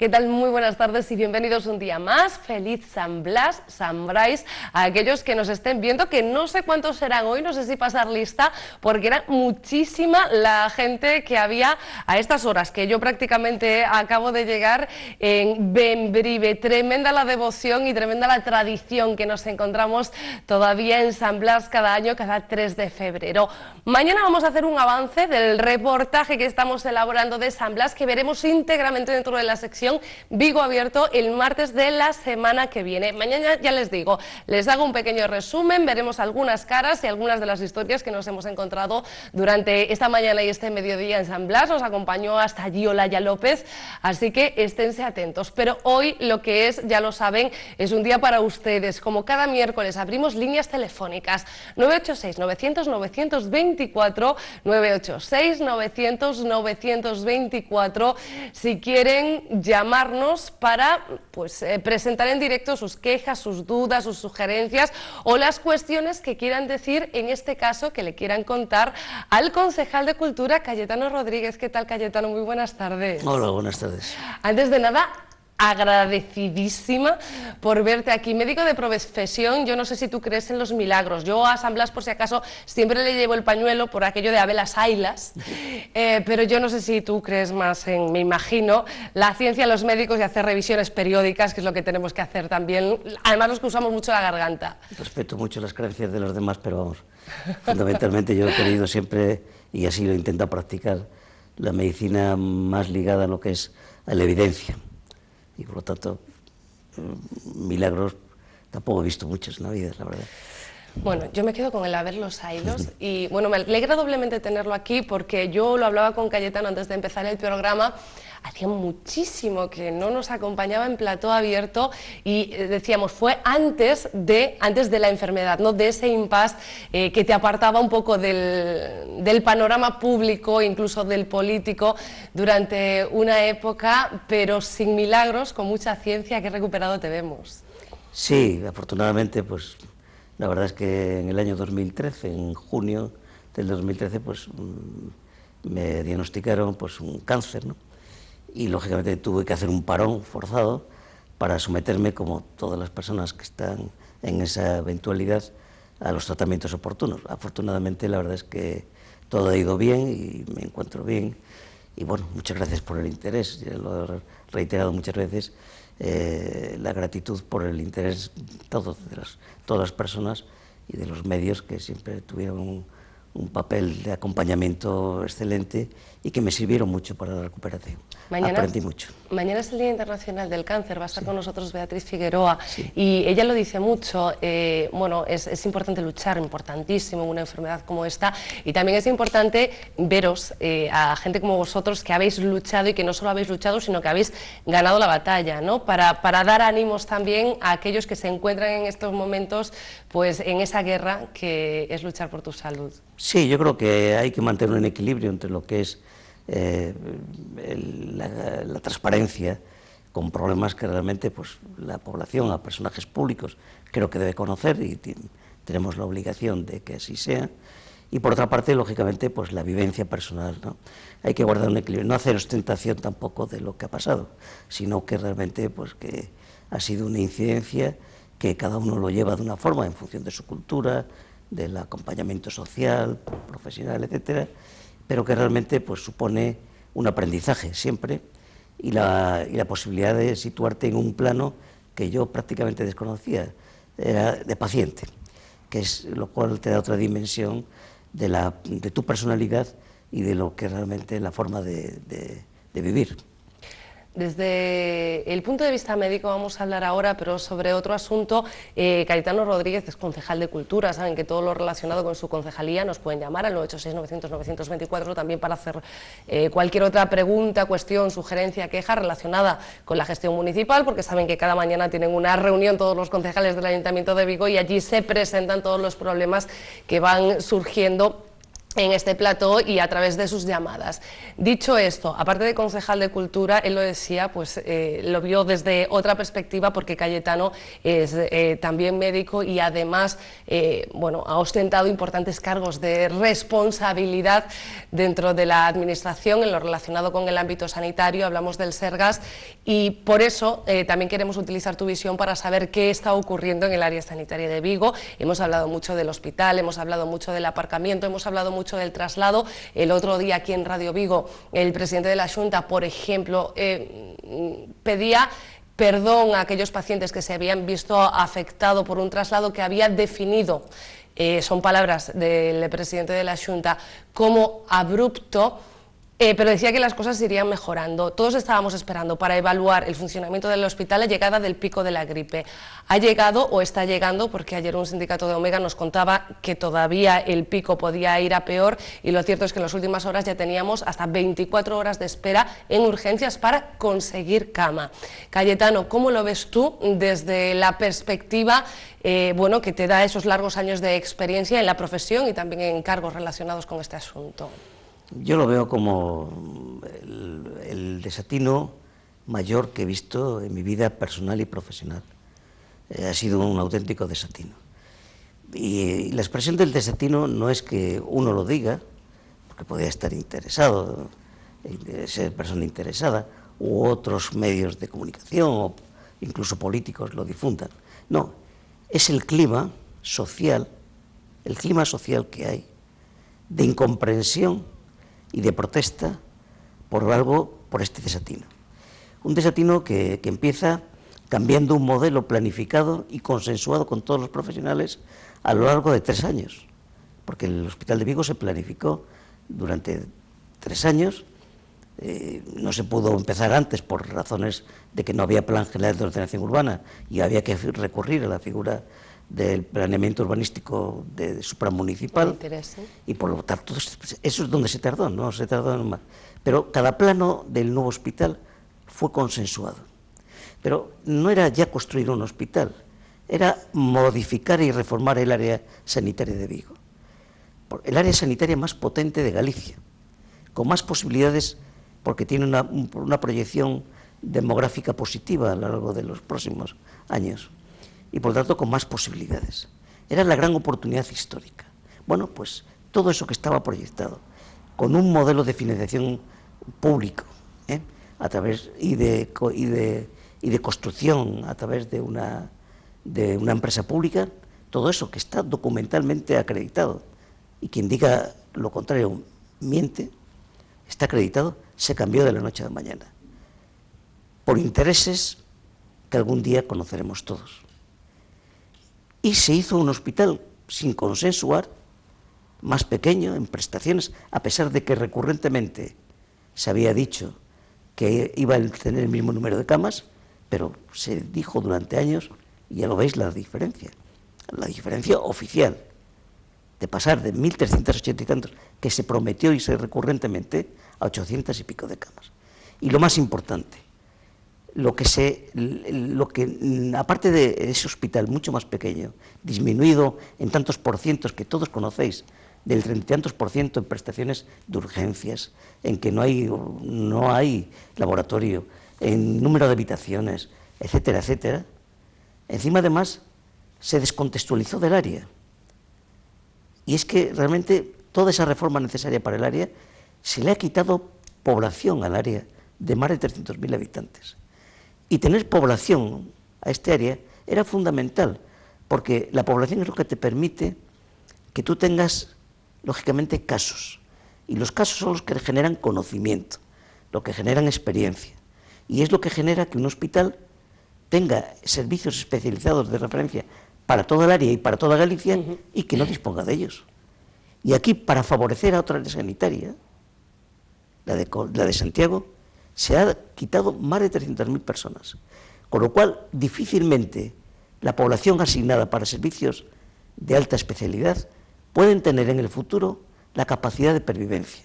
¿Qué tal? Muy buenas tardes y bienvenidos un día más. Feliz San Blas, San Brais, a aquellos que nos estén viendo, que no sé cuántos serán hoy, no sé si pasar lista, porque era muchísima la gente que había a estas horas, que yo prácticamente acabo de llegar en Bembrive. Tremenda la devoción y tremenda la tradición que nos encontramos todavía en San Blas cada año, cada 3 de febrero. Mañana vamos a hacer un avance del reportaje que estamos elaborando de San Blas, que veremos íntegramente dentro de la sección Vigo Abierto el martes de la semana que viene. Mañana, ya les digo, les hago un pequeño resumen, veremos algunas caras y algunas de las historias que nos hemos encontrado durante esta mañana y este mediodía en San Blas. Nos acompañó hasta allí Olaya López, así que esténse atentos. Pero hoy lo que es, ya lo saben, es un día para ustedes. Como cada miércoles abrimos líneas telefónicas 986-900-924, 986-900-924, si quieren llamarnos para presentar en directo sus quejas, sus dudas, sus sugerencias o las cuestiones que quieran decir, en este caso, que le quieran contar al concejal de Cultura, Cayetano Rodríguez. ¿Qué tal, Cayetano? Muy buenas tardes. Hola, buenas tardes. Antes de nada, agradecidísima por verte aquí. Médico de profesión, yo no sé si tú crees en los milagros. Yo a San Blas, por si acaso, siempre le llevo el pañuelo por aquello de Abelas Ailas, pero yo no sé si tú crees más en, me imagino, la ciencia, los médicos y hacer revisiones periódicas, que es lo que tenemos que hacer también, además los que usamos mucho la garganta. Respeto mucho las creencias de los demás, pero vamos, fundamentalmente yo he querido siempre, y así lo he intentado practicar, la medicina más ligada a lo que es a la evidencia. Y por lo tanto, milagros tampoco he visto muchos en la vida, la verdad. Bueno, yo me quedo con el haber los ailos y bueno, me alegra doblemente tenerlo aquí porque yo lo hablaba con Cayetano antes de empezar el programa. Hacía muchísimo que no nos acompañaba en plató abierto y decíamos, fue antes de la enfermedad, ¿no? De ese impasse que te apartaba un poco del panorama público, incluso del político, durante una época, pero sin milagros, con mucha ciencia, que recuperado te vemos. Sí, afortunadamente, pues la verdad es que en el año 2013, en junio del 2013, pues me diagnosticaron pues un cáncer, ¿no? Y lógicamente tuve que hacer un parón forzado para someterme, como todas las personas que están en esa eventualidad, a los tratamientos oportunos. Afortunadamente la verdad es que todo ha ido bien y me encuentro bien y bueno, muchas gracias por el interés, ya lo he reiterado muchas veces, la gratitud por el interés de todas las personas y de los medios que siempre tuvieron un papel de acompañamiento excelente y que me sirvieron mucho para la recuperación. Aprendí mucho. Mañana es el Día Internacional del Cáncer, va a estar con nosotros Beatriz Figueroa y ella lo dice mucho, bueno, es importante luchar, importantísimo en una enfermedad como esta, y también es importante veros a gente como vosotros que habéis luchado y que no solo habéis luchado, sino que habéis ganado la batalla, ¿no? Para dar ánimos también a aquellos que se encuentran en estos momentos pues en esa guerra que es luchar por tu salud. Sí, yo creo que hay que mantener un equilibrio entre lo que es la transparencia con problemas que realmente pues la población, a personajes públicos, creo que debe conocer y tenemos la obligación de que así sea. Y por otra parte, lógicamente, pues la vivencia personal, ¿no? Hay que guardar un equilibrio, no hacer ostentación tampoco de lo que ha pasado, sino que realmente pues que ha sido una incidencia que cada uno lo lleva de una forma en función de su cultura, del acompañamiento social, profesional, etcétera, pero que realmente pues supone un aprendizaje siempre y la posibilidad de situarte en un plano que yo prácticamente desconocía, era de paciente, que es lo cual te da otra dimensión de tu personalidad y de lo que realmente es la forma de vivir. Desde el punto de vista médico vamos a hablar ahora, pero sobre otro asunto. Cayetano Rodríguez es concejal de Cultura, saben que todo lo relacionado con su concejalía nos pueden llamar al 986-900-924 también para hacer cualquier otra pregunta, cuestión, sugerencia, queja relacionada con la gestión municipal, porque saben que cada mañana tienen una reunión todos los concejales del Ayuntamiento de Vigo y allí se presentan todos los problemas que van surgiendo en este plató y a través de sus llamadas. Dicho esto, aparte de concejal de Cultura, él lo decía, pues lo vio desde otra perspectiva, porque Cayetano es también médico y además bueno, ha ostentado importantes cargos de responsabilidad dentro de la administración en lo relacionado con el ámbito sanitario. Hablamos del Sergas y por eso también queremos utilizar tu visión para saber qué está ocurriendo en el área sanitaria de Vigo. Hemos hablado mucho del hospital, hemos hablado mucho del aparcamiento, hemos hablado mucho del traslado. El otro día aquí en Radio Vigo el presidente de la Xunta, por ejemplo, pedía perdón a aquellos pacientes que se habían visto afectados por un traslado que había definido, son palabras del presidente de la Xunta, como abrupto. Pero decía que las cosas irían mejorando. Todos estábamos esperando para evaluar el funcionamiento del hospital la llegada del pico de la gripe. Ha llegado o está llegando, porque ayer un sindicato de Omega nos contaba que todavía el pico podía ir a peor, y lo cierto es que en las últimas horas ya teníamos hasta 24 horas de espera en urgencias para conseguir cama. Cayetano, ¿cómo lo ves tú desde la perspectiva bueno, que te da esos largos años de experiencia en la profesión y también en cargos relacionados con este asunto? Yo lo veo como el desatino mayor que he visto en mi vida personal y profesional. Ha sido un auténtico desatino. Y la expresión del desatino no es que uno lo diga, porque podría estar interesado, ser persona interesada, u otros medios de comunicación, o incluso políticos lo difundan. No, es el clima social que hay de incomprensión y de protesta por este desatino. Un desatino que empieza cambiando un modelo planificado y consensuado con todos los profesionales a lo largo de 3 años, porque el Hospital de Vigo se planificó durante 3 años, no se pudo empezar antes por razones de que no había plan general de ordenación urbana y había que recurrir a la figura del planeamiento urbanístico supramunicipal, y por lo tanto eso es donde se tardó, no se tardó más. Pero cada plano del nuevo hospital fue consensuado. Pero no era ya construir un hospital, era modificar y reformar el área sanitaria de Vigo. El área sanitaria más potente de Galicia, con más posibilidades, porque tiene una proyección demográfica positiva a lo largo de los próximos años, y por lo tanto con más posibilidades. Era la gran oportunidad histórica. Bueno, pues todo eso que estaba proyectado, con un modelo de financiación público, a través y de construcción a través de una empresa pública, todo eso que está documentalmente acreditado, y quien diga lo contrario miente, está acreditado, se cambió de la noche a la mañana, por intereses que algún día conoceremos todos. Y se hizo un hospital sin consensuar, más pequeño en prestaciones, a pesar de que recurrentemente se había dicho que iba a tener el mismo número de camas, pero se dijo durante años, y ya lo veis la diferencia oficial, de pasar de 1.380 y tantos, que se prometió y se recurrentemente, a 800 y pico de camas. Y lo más importante, aparte de ese hospital mucho más pequeño, disminuido en tantos porcientos que todos conocéis, del 30 y tantos % en prestaciones de urgencias, en que no hay laboratorio, en número de habitaciones, etcétera, etcétera, encima además se descontextualizó del área. Y es que realmente toda esa reforma necesaria para el área se le ha quitado población al área de más de 300.000 habitantes. Y tener población a este área era fundamental, porque la población es lo que te permite que tú tengas, lógicamente, casos. Y los casos son los que generan conocimiento, lo que generan experiencia. Y es lo que genera que un hospital tenga servicios especializados de referencia para toda el área y para toda Galicia, y que no disponga de ellos. Y aquí, para favorecer a otra área sanitaria, la de Santiago, se ha quitado más de 300.000 personas, con lo cual difícilmente la población asignada para servicios de alta especialidad pueden tener en el futuro la capacidad de pervivencia.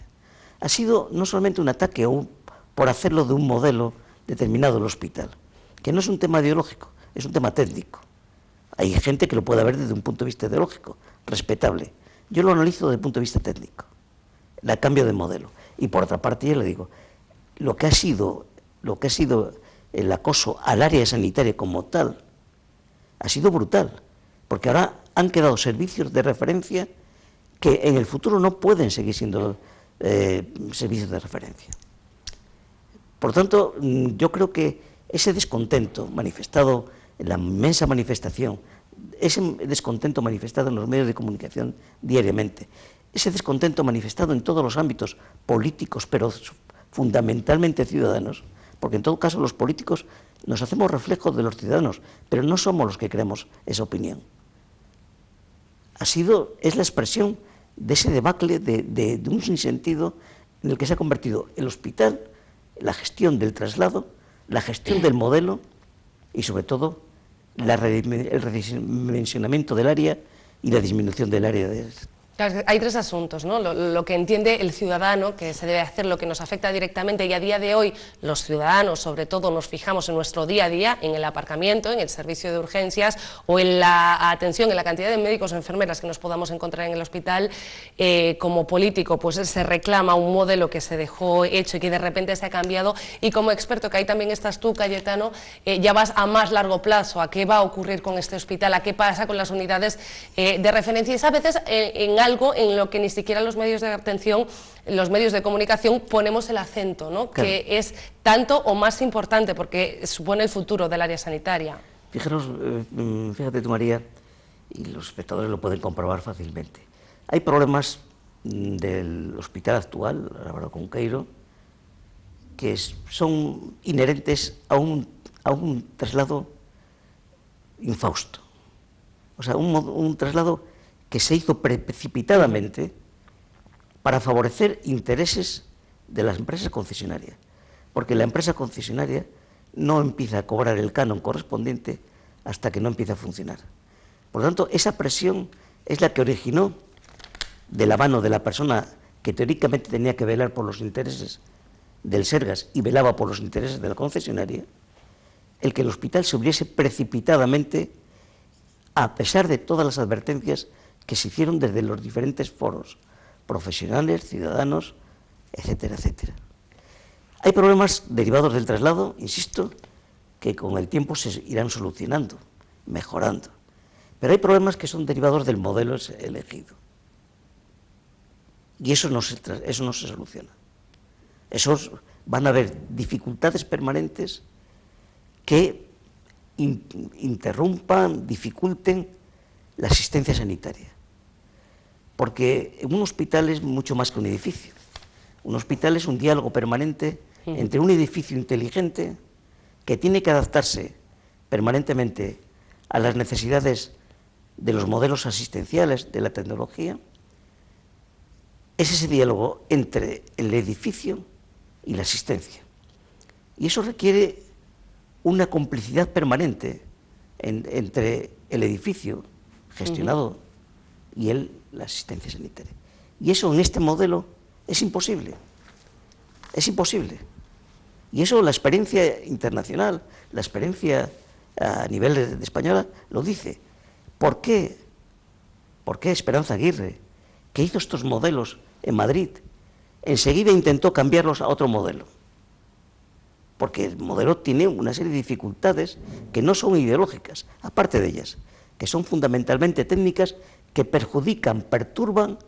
Ha sido no solamente un ataque por hacerlo de un modelo determinado el hospital, que no es un tema ideológico, es un tema técnico. Hay gente que lo puede ver desde un punto de vista ideológico, respetable. Yo lo analizo desde el punto de vista técnico. el cambio de modelo. Y por otra parte, ya le digo, lo que ha sido el acoso al área sanitaria como tal ha sido brutal, porque ahora han quedado servicios de referencia que en el futuro no pueden seguir siendo servicios de referencia. Por tanto, yo creo que ese descontento manifestado en la inmensa manifestación, ese descontento manifestado en los medios de comunicación diariamente, ese descontento manifestado en todos los ámbitos políticos, pero fundamentalmente ciudadanos, porque en todo caso los políticos nos hacemos reflejos de los ciudadanos, pero no somos los que creemos esa opinión. Es la expresión de ese debacle de un sinsentido en el que se ha convertido el hospital, la gestión del traslado, la gestión del modelo y sobre todo el redimensionamiento del área y la disminución del área de... Claro, hay tres asuntos, ¿no? Lo que entiende el ciudadano, que se debe hacer, lo que nos afecta directamente, y a día de hoy los ciudadanos, sobre todo, nos fijamos en nuestro día a día, en el aparcamiento, en el servicio de urgencias o en la atención, en la cantidad de médicos o enfermeras que nos podamos encontrar en el hospital. Como político, pues se reclama un modelo que se dejó hecho y que de repente se ha cambiado, y como experto, que ahí también estás tú, Cayetano, ya vas a más largo plazo, a qué va a ocurrir con este hospital, a qué pasa con las unidades de referencia, y es a veces en algo en lo que ni siquiera los medios de atención, los medios de comunicación ponemos el acento, ¿no? Claro. Que es tanto o más importante porque supone el futuro del área sanitaria. Fíjate tú, María, y los espectadores lo pueden comprobar fácilmente. Hay problemas del hospital actual, Álvaro Cunqueiro, que son inherentes a un traslado infausto. O sea, un traslado que se hizo precipitadamente para favorecer intereses de las empresas concesionarias, porque la empresa concesionaria no empieza a cobrar el canon correspondiente hasta que no empieza a funcionar. Por lo tanto, esa presión es la que originó, de la mano de la persona que teóricamente tenía que velar por los intereses del Sergas y velaba por los intereses de la concesionaria, el que el hospital se abriese precipitadamente, a pesar de todas las advertencias que se hicieron desde los diferentes foros, profesionales, ciudadanos, etcétera, etcétera. Hay problemas derivados del traslado, insisto, que con el tiempo se irán solucionando, mejorando. Pero hay problemas que son derivados del modelo elegido. Y eso no se soluciona. Van a haber dificultades permanentes que interrumpan, dificulten la asistencia sanitaria. Porque un hospital es mucho más que un edificio. Un hospital es un diálogo permanente entre un edificio inteligente que tiene que adaptarse permanentemente a las necesidades de los modelos asistenciales, de la tecnología. Es ese diálogo entre el edificio y la asistencia. Y eso requiere una complicidad permanente entre el edificio gestionado y la asistencia sanitaria. Y eso en este modelo es imposible. Es imposible. Y eso la experiencia internacional, la experiencia a nivel de española lo dice. ¿Por qué? ¿Por qué Esperanza Aguirre, que hizo estos modelos en Madrid, enseguida intentó cambiarlos a otro modelo? Porque el modelo tiene una serie de dificultades que no son ideológicas, aparte de ellas, que son fundamentalmente técnicas, que perjudican, perturban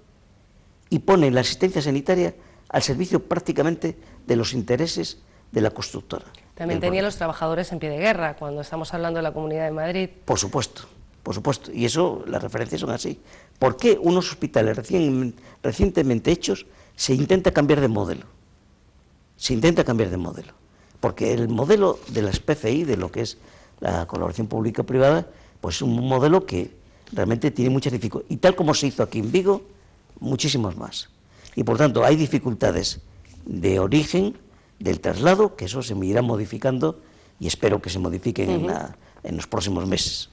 y ponen la asistencia sanitaria al servicio prácticamente de los intereses de la constructora. También tenía los trabajadores en pie de guerra, cuando estamos hablando de la Comunidad de Madrid. Por supuesto, y eso, las referencias son así. ¿Por qué unos hospitales recientemente hechos se intenta cambiar de modelo? Se intenta cambiar de modelo. Porque el modelo de las PCI, de lo que es la colaboración pública-privada, pues es un modelo que realmente tiene muchas dificultades. Y tal como se hizo aquí en Vigo, muchísimos más. Y por tanto hay dificultades de origen del traslado, que eso se me irá modificando y espero que se modifiquen en los próximos meses.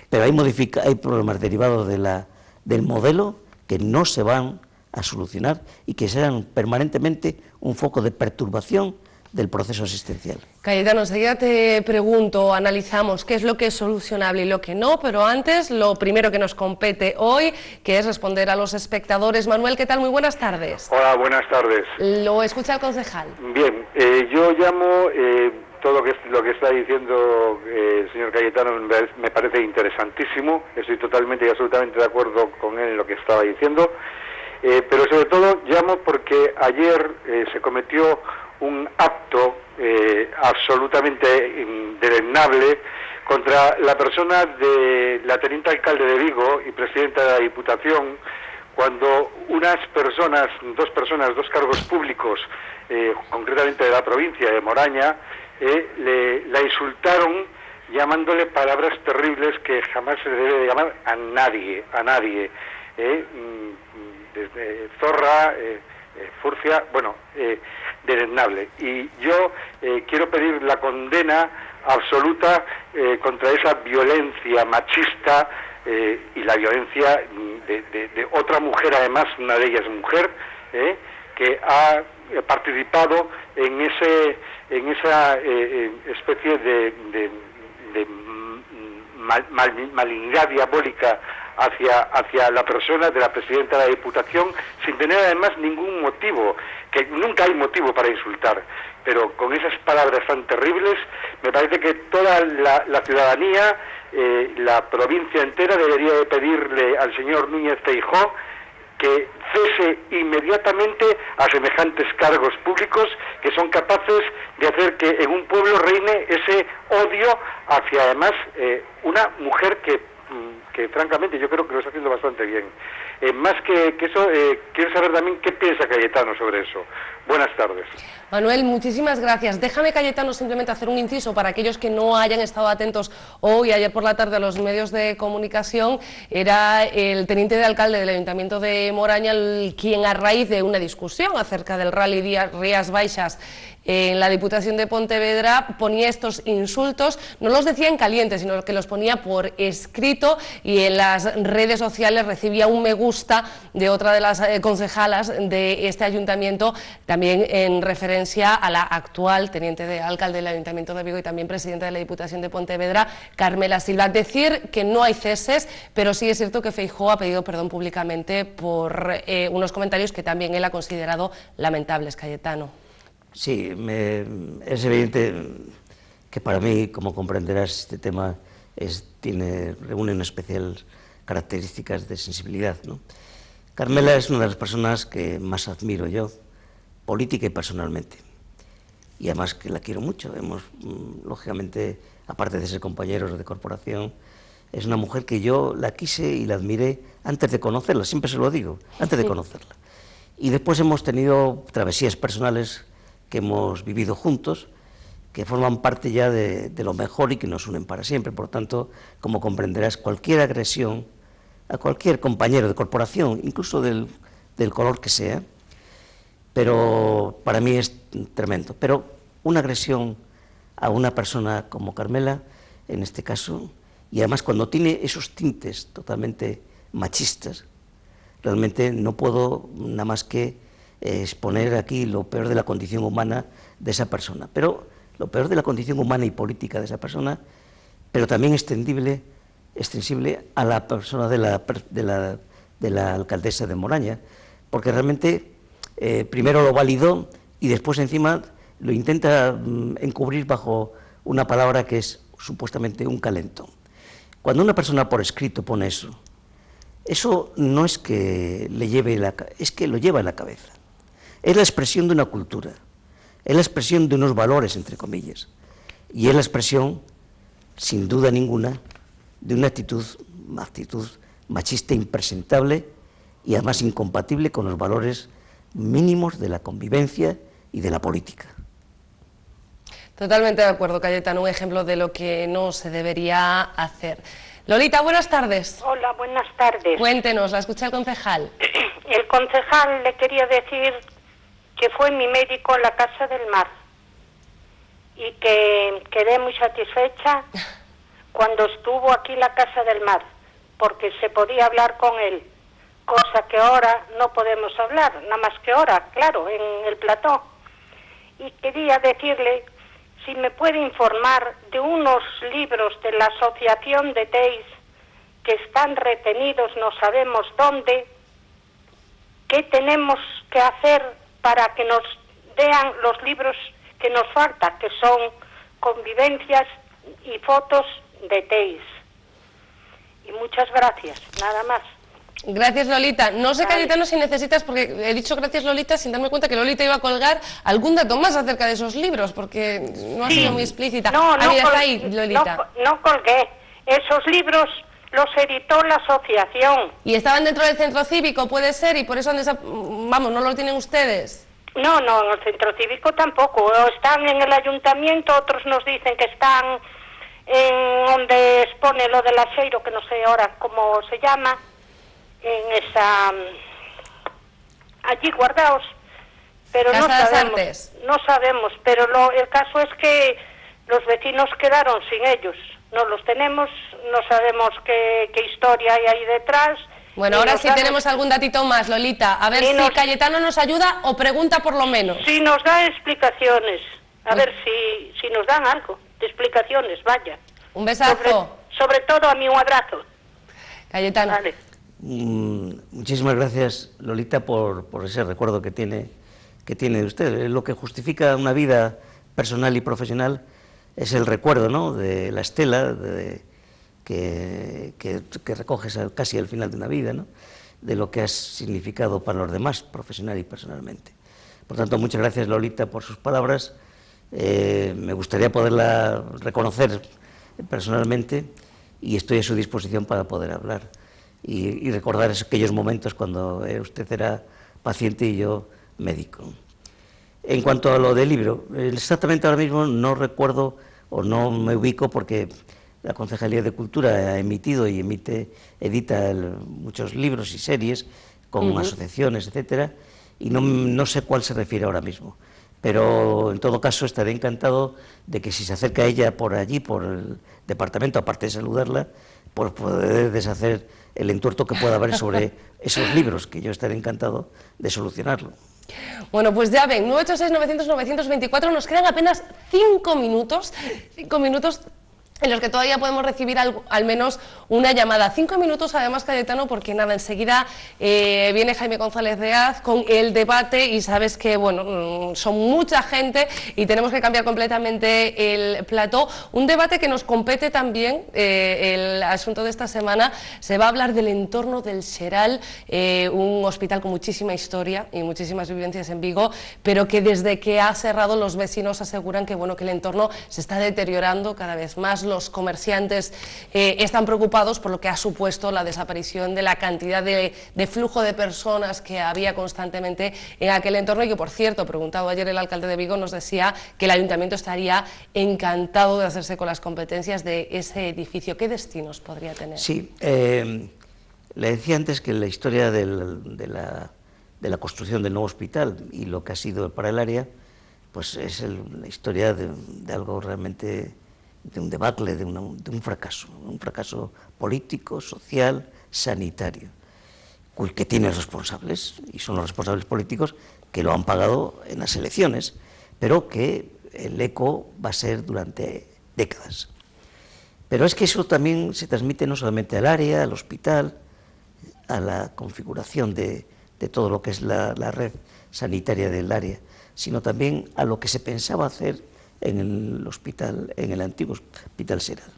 Pero hay problemas derivados del modelo que no se van a solucionar y que serán permanentemente un foco de perturbación del proceso asistencial. Cayetano, enseguida te pregunto, analizamos qué es lo que es solucionable y lo que no, pero antes lo primero que nos compete hoy, que es responder a los espectadores. Manuel, ¿qué tal? Muy buenas tardes. Hola, buenas tardes. Lo escucha el concejal. Bien, yo llamo, todo lo que está diciendo el señor Cayetano me parece interesantísimo, estoy totalmente y absolutamente de acuerdo con él en lo que estaba diciendo, pero sobre todo llamo porque ayer se cometió un acto absolutamente deleznable contra la persona de la teniente alcalde de Vigo y presidenta de la Diputación, cuando dos cargos públicos, concretamente de la provincia de Moraña, la insultaron llamándole palabras terribles que jamás se debe de llamar a nadie, desde zorra, furcia, bueno, deleznable. Y yo quiero pedir la condena absoluta contra esa violencia machista y la violencia de otra mujer, además, una de ellas mujer, que ha participado en esa especie de malignidad diabólica hacia la persona de la presidenta de la Diputación, sin tener además ningún motivo, que nunca hay motivo para insultar, pero con esas palabras tan terribles, me parece que toda la ciudadanía, la provincia entera, debería de pedirle al señor Núñez Feijóo que cese inmediatamente a semejantes cargos públicos que son capaces de hacer que en un pueblo reine ese odio hacia, además, una mujer que francamente yo creo que lo está haciendo bastante bien. Más que eso, quiero saber también qué piensa Cayetano sobre eso. Buenas tardes. Manuel, muchísimas gracias. Déjame, Cayetano, simplemente hacer un inciso para aquellos que no hayan estado atentos hoy, ayer por la tarde, a los medios de comunicación. Era el teniente de alcalde del Ayuntamiento de Moraña quien, a raíz de una discusión acerca del rally Rías Baixas en la Diputación de Pontevedra, ponía estos insultos, no los decía en caliente, sino que los ponía por escrito, y en las redes sociales recibía un me gusta de otra de las concejalas de este ayuntamiento, también en referencia a la actual teniente de alcalde del Ayuntamiento de Vigo y también presidenta de la Diputación de Pontevedra, Carmela Silva. Decir que no hay ceses, pero sí es cierto que Feijóo ha pedido perdón públicamente por unos comentarios que también él ha considerado lamentables, Cayetano. Sí, es evidente que para mí, como comprenderás, este tema reúne unas especiales características de sensibilidad, ¿no? Carmela es una de las personas que más admiro yo, política y personalmente, y además que la quiero mucho. Lógicamente, aparte de ser compañeros de corporación, es una mujer que yo la quise y la admiré antes de conocerla, siempre se lo digo, antes de conocerla. Y después hemos tenido travesías personales que hemos vivido juntos, que forman parte ya de lo mejor y que nos unen para siempre. Por tanto, como comprenderás, cualquier agresión a cualquier compañero de corporación, incluso del color que sea, pero para mí es tremendo. Pero una agresión a una persona como Carmela, en este caso, y además cuando tiene esos tintes totalmente machistas, realmente no puedo nada más que exponer aquí lo peor de la condición humana de esa persona, pero lo peor de la condición humana y política de esa persona, pero también extensible a la persona de la alcaldesa de Moraña, porque realmente primero lo validó y después encima lo intenta encubrir bajo una palabra que es supuestamente un calentón. Cuando una persona por escrito pone eso no es que le lleve es que lo lleva en la cabeza. Es la expresión de una cultura, es la expresión de unos valores, entre comillas, y es la expresión, sin duda ninguna, de una actitud machista impresentable y además incompatible con los valores mínimos de la convivencia y de la política. Totalmente de acuerdo, Cayetano, un ejemplo de lo que no se debería hacer. Lolita, buenas tardes. Hola, buenas tardes. Cuéntenos, la escucha el concejal. El concejal le quería decir que fue mi médico en la Casa del Mar y que quedé muy satisfecha cuando estuvo aquí en la Casa del Mar, porque se podía hablar con él, cosa que ahora no podemos hablar, nada más que ahora, claro, en el plató. y quería decirle si me puede informar de unos libros de la Asociación de TEIS que están retenidos, no sabemos dónde. ¿Qué tenemos que hacer para que nos den los libros que nos faltan, que son convivencias y fotos de TEIS? Y muchas gracias, nada más. Gracias, Lolita. No sé, Vale. Cayetano, si necesitas, porque he dicho gracias, Lolita, sin darme cuenta que Lolita iba a colgar algún dato más acerca de esos libros, porque no ha Sí. sido muy explícita. No, no, Mira, está ahí, Lolita. no colgué. Esos libros los editó la asociación. Y estaban dentro del centro cívico, puede ser, y por eso vamos, no lo tienen ustedes. No, en el centro cívico tampoco. Están en el ayuntamiento, otros nos dicen que están en donde expone lo del Aseiro, que no sé ahora cómo se llama, en esa... allí guardados, pero Casa no de las sabemos. Artes. No sabemos, pero el caso es que los vecinos quedaron sin ellos. No los tenemos, no sabemos qué historia hay ahí detrás. Bueno, ahora sí tenemos algún datito más, Lolita. A ver si Cayetano nos ayuda o pregunta por lo menos. Si nos da explicaciones, a ver si nos dan algo de explicaciones, vaya. Un besazo. Sobre todo a mí un abrazo. Cayetano. Vale. Muchísimas gracias, Lolita, por ese recuerdo que tiene de usted. Lo que justifica una vida personal y profesional es el recuerdo, ¿no?, de la estela que recoges casi al final de una vida, ¿no?, de lo que has significado para los demás, profesional y personalmente. Por tanto, muchas gracias, Lolita, por sus palabras. Me gustaría poderla reconocer personalmente y estoy a su disposición para poder hablar y recordar aquellos momentos cuando usted era paciente y yo médico. En cuanto a lo del libro, exactamente ahora mismo no recuerdo o no me ubico porque la Concejalía de Cultura ha emitido y edita muchos libros y series con asociaciones, etcétera, y no sé cuál se refiere ahora mismo. Pero en todo caso estaré encantado de que si se acerca ella por allí, por el departamento, aparte de saludarla, por poder deshacer el entuerto que pueda haber sobre esos libros, que yo estaré encantado de solucionarlo. Bueno, pues ya ven, 986-900-924, nos quedan apenas 5 minutos en los que todavía podemos recibir al menos una llamada. 5 minutos además, Cayetano, porque nada, enseguida viene Jaime González de Az con el debate y sabes que, bueno, son mucha gente y tenemos que cambiar completamente el plató. Un debate que nos compete también, el asunto de esta semana, se va a hablar del entorno del Xeral, un hospital con muchísima historia y muchísimas vivencias en Vigo, pero que desde que ha cerrado los vecinos aseguran que, bueno, que el entorno se está deteriorando cada vez más. Los comerciantes están preocupados por lo que ha supuesto la desaparición de la cantidad de flujo de personas que había constantemente en aquel entorno y que, por cierto, preguntado ayer el alcalde de Vigo, nos decía que el ayuntamiento estaría encantado de hacerse con las competencias de ese edificio. ¿Qué destinos podría tener? Sí, le decía antes que la historia de la construcción del nuevo hospital y lo que ha sido para el área, pues es la historia de algo realmente, de un debacle, de un fracaso político, social, sanitario, que tiene responsables, y son los responsables políticos que lo han pagado en las elecciones, pero que el eco va a ser durante décadas. Pero es que eso también se transmite no solamente al área, al hospital, a la configuración de todo lo que es la red sanitaria del área, sino también a lo que se pensaba hacer en el hospital, en el antiguo Hospital Xeral.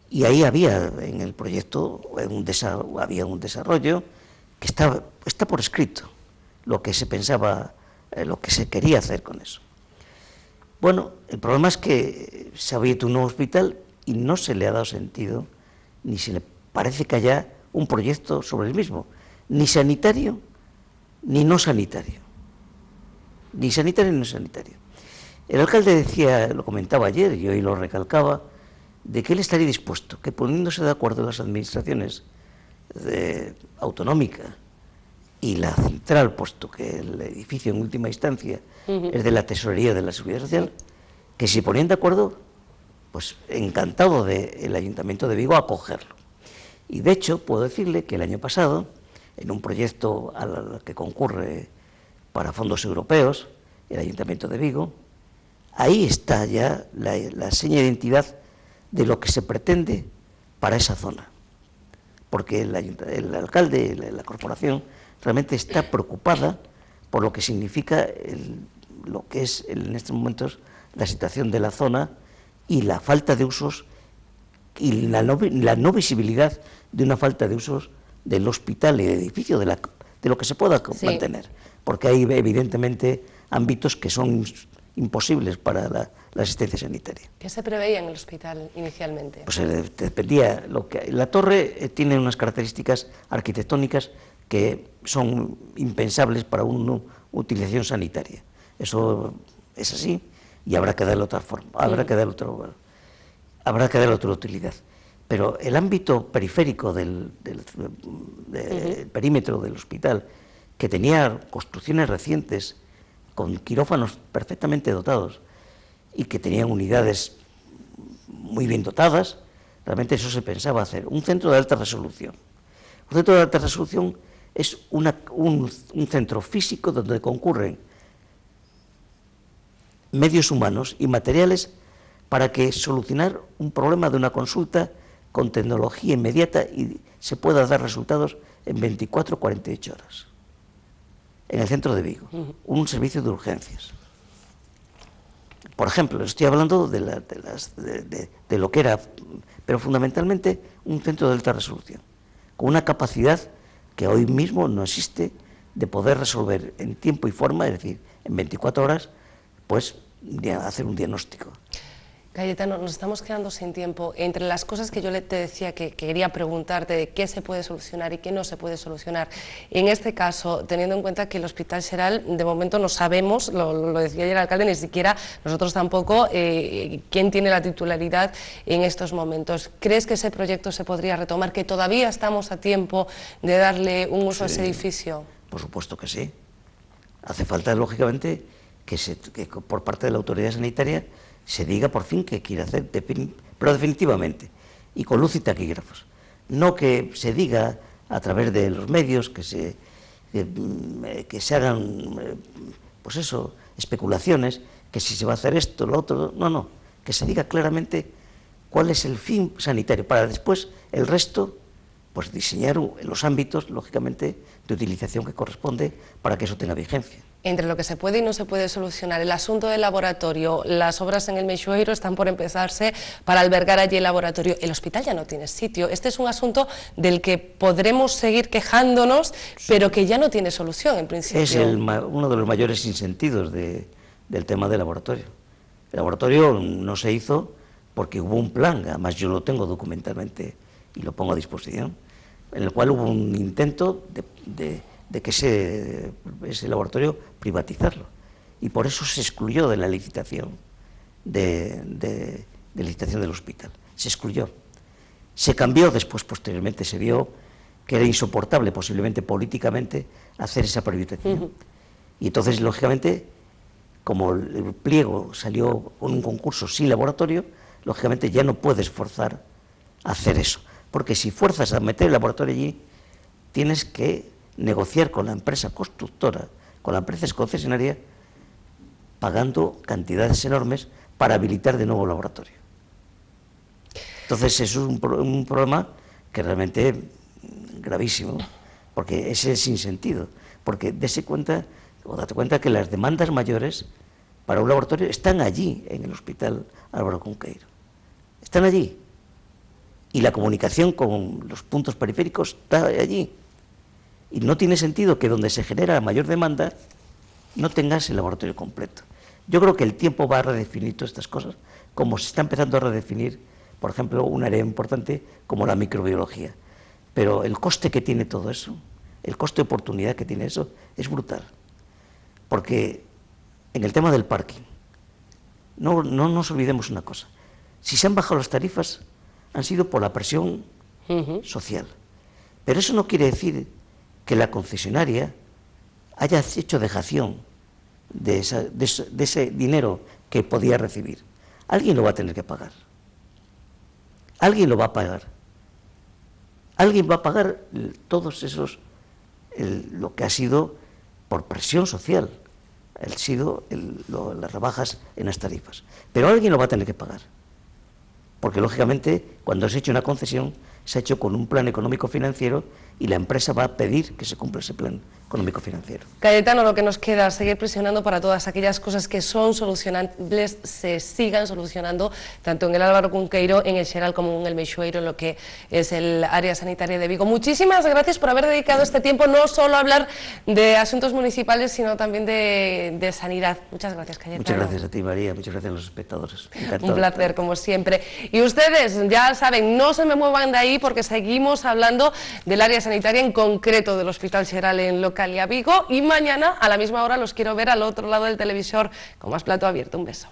Y ahí había en el proyecto había un desarrollo que está por escrito, lo que se pensaba, lo que se quería hacer con eso. Bueno, el problema es que se ha abierto un nuevo hospital y no se le ha dado sentido, ni se le parece que haya un proyecto sobre el mismo, ni sanitario, ni no sanitario. Ni sanitario, ni no sanitario. El alcalde decía, lo comentaba ayer y hoy lo recalcaba, de que él estaría dispuesto, que poniéndose de acuerdo las administraciones autonómica y la central, puesto que el edificio en última instancia es de la Tesorería de la Seguridad Social, que si ponían de acuerdo, pues encantado del Ayuntamiento de Vigo a acogerlo. Y de hecho, puedo decirle que el año pasado, en un proyecto al que concurre para fondos europeos, el Ayuntamiento de Vigo. Ahí está ya la seña de identidad de lo que se pretende para esa zona, porque el alcalde, la corporación, realmente está preocupada por lo que significa lo que es en estos momentos la situación de la zona y la falta de usos y la no visibilidad de una falta de usos del hospital y del edificio, de lo que se pueda mantener, porque hay evidentemente ámbitos que son imposibles para la asistencia sanitaria. ¿Qué se preveía en el hospital inicialmente? Pues dependía. La torre tiene unas características arquitectónicas que son impensables para una utilización sanitaria. Eso es así y habrá que darle otra forma, habrá que darle otra utilidad. Pero el ámbito periférico del perímetro del hospital, que tenía construcciones recientes con quirófanos perfectamente dotados y que tenían unidades muy bien dotadas, realmente eso se pensaba hacer. Un centro de alta resolución. Un centro de alta resolución es un centro físico donde concurren medios humanos y materiales para que solucionar un problema de una consulta con tecnología inmediata y se pueda dar resultados en 24 o 48 horas. En el centro de Vigo, un servicio de urgencias. Por ejemplo, estoy hablando de lo que era, pero fundamentalmente un centro de alta resolución, con una capacidad que hoy mismo no existe de poder resolver en tiempo y forma, es decir, en 24 horas, pues hacer un diagnóstico. Cayetano, nos estamos quedando sin tiempo. Entre las cosas que yo te decía que quería preguntarte de qué se puede solucionar y qué no se puede solucionar, en este caso, teniendo en cuenta que el Hospital Xeral, de momento no sabemos, lo decía ayer el alcalde, ni siquiera nosotros tampoco, quién tiene la titularidad en estos momentos. ¿Crees que ese proyecto se podría retomar, que todavía estamos a tiempo de darle un uso a ese edificio? Por supuesto que sí. Hace falta, lógicamente, que por parte de la autoridad sanitaria se diga por fin que quiere hacer, pero definitivamente, y con luz y taquígrafos. No que se diga a través de los medios, que se hagan, pues eso, especulaciones, que si se va a hacer esto, lo otro, no, que se diga claramente cuál es el fin sanitario, para después el resto, pues diseñar los ámbitos, lógicamente, de utilización que corresponde para que eso tenga vigencia. Entre lo que se puede y no se puede solucionar, el asunto del laboratorio, las obras en el Meixoeiro están por empezarse para albergar allí el laboratorio. El hospital ya no tiene sitio. Este es un asunto del que podremos seguir quejándonos, pero que ya no tiene solución en principio. Es uno de los mayores sinsentidos del tema del laboratorio. El laboratorio no se hizo porque hubo un plan, además yo lo tengo documentalmente y lo pongo a disposición, en el cual hubo un intento de que ese laboratorio privatizarlo. Y por eso se excluyó de la licitación de licitación del hospital. Se excluyó. Se cambió después, posteriormente, se vio que era insoportable, posiblemente políticamente, hacer esa privatización. Y entonces, lógicamente, como el pliego salió con un concurso sin laboratorio, lógicamente ya no puedes forzar a hacer eso. Porque si fuerzas a meter el laboratorio allí, tienes que negociar con la empresa constructora, con la empresa concesionaria, pagando cantidades enormes para habilitar de nuevo el laboratorio. Entonces es un problema que realmente gravísimo, porque ese es sin sentido, porque date cuenta que las demandas mayores para un laboratorio están allí en el Hospital Álvaro Cunqueiro, están allí, y la comunicación con los puntos periféricos está allí. Y no tiene sentido que donde se genera la mayor demanda no tengas el laboratorio completo. Yo creo que el tiempo va a redefinir todas estas cosas, como se está empezando a redefinir, por ejemplo, un área importante como la microbiología. Pero el coste que tiene todo eso, el coste de oportunidad que tiene eso, es brutal. Porque en el tema del parking, no nos olvidemos una cosa. Si se han bajado las tarifas, han sido por la presión social. Pero eso no quiere decir que la concesionaria haya hecho dejación de ese dinero que podía recibir. Alguien lo va a tener que pagar. Alguien lo va a pagar. Alguien va a pagar todos esos, lo que ha sido por presión social. sido las rebajas en las tarifas. Pero alguien lo va a tener que pagar, porque lógicamente cuando se ha hecho una concesión se ha hecho con un plan económico-financiero y la empresa va a pedir que se cumpla ese plan económico-financiero. Cayetano, lo que nos queda es seguir presionando para todas aquellas cosas que son solucionables, se sigan solucionando, tanto en el Álvaro Cunqueiro, en el Xeral, como en el Meixoeiro, en lo que es el área sanitaria de Vigo. Muchísimas gracias por haber dedicado este tiempo no solo a hablar de asuntos municipales, sino también de sanidad. Muchas gracias, Cayetano. Muchas gracias a ti, María, muchas gracias a los espectadores. Encantado. Un placer, como siempre. Y ustedes, ya saben, no se me muevan de ahí porque seguimos hablando del área sanitaria, en concreto del Hospital Xeral en Localia Vigo, y mañana a la misma hora los quiero ver al otro lado del televisor con más plato abierto. Un beso.